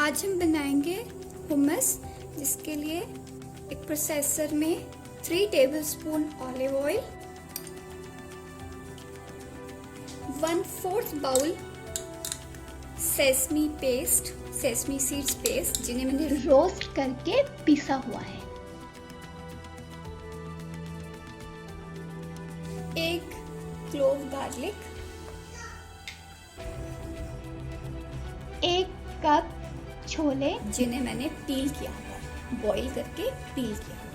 आज हम बनाएंगे हुमस, जिसके लिए एक प्रोसेसर में 3 tablespoon olive oil, 1/4 bowl sesame paste, sesame seeds paste, जिन्हें मैंने रोस्ट करके पीसा हुआ है, 1 क्लोव गार्लिक, 1 कप छोले जिन्हें मैंने पील किया हुआ, बॉईल करके पील किया हुआ,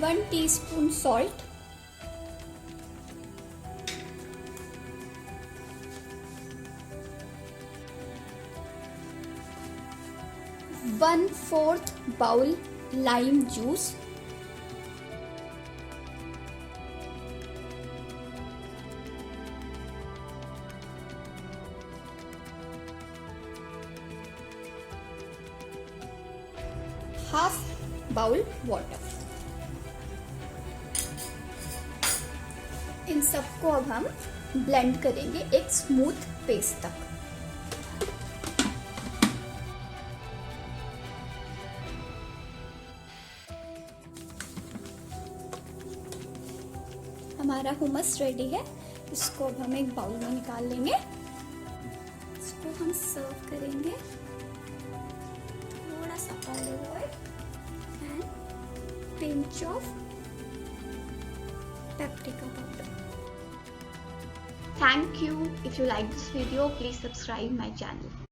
1 teaspoon salt, 1/4 bowl lime juice, 1/2 bowl water. इन सबको अब हम ब्लेंड करेंगे एक स्मूथ पेस्ट तक। हमारा हुमस रेडी है, इसको अब हम एक बाउल में निकाल लेंगे। इसको हम सर्व करेंगे, थोड़ा सा olive oil and pinch of paprika powder. Thank you. If you like this video, please subscribe my channel.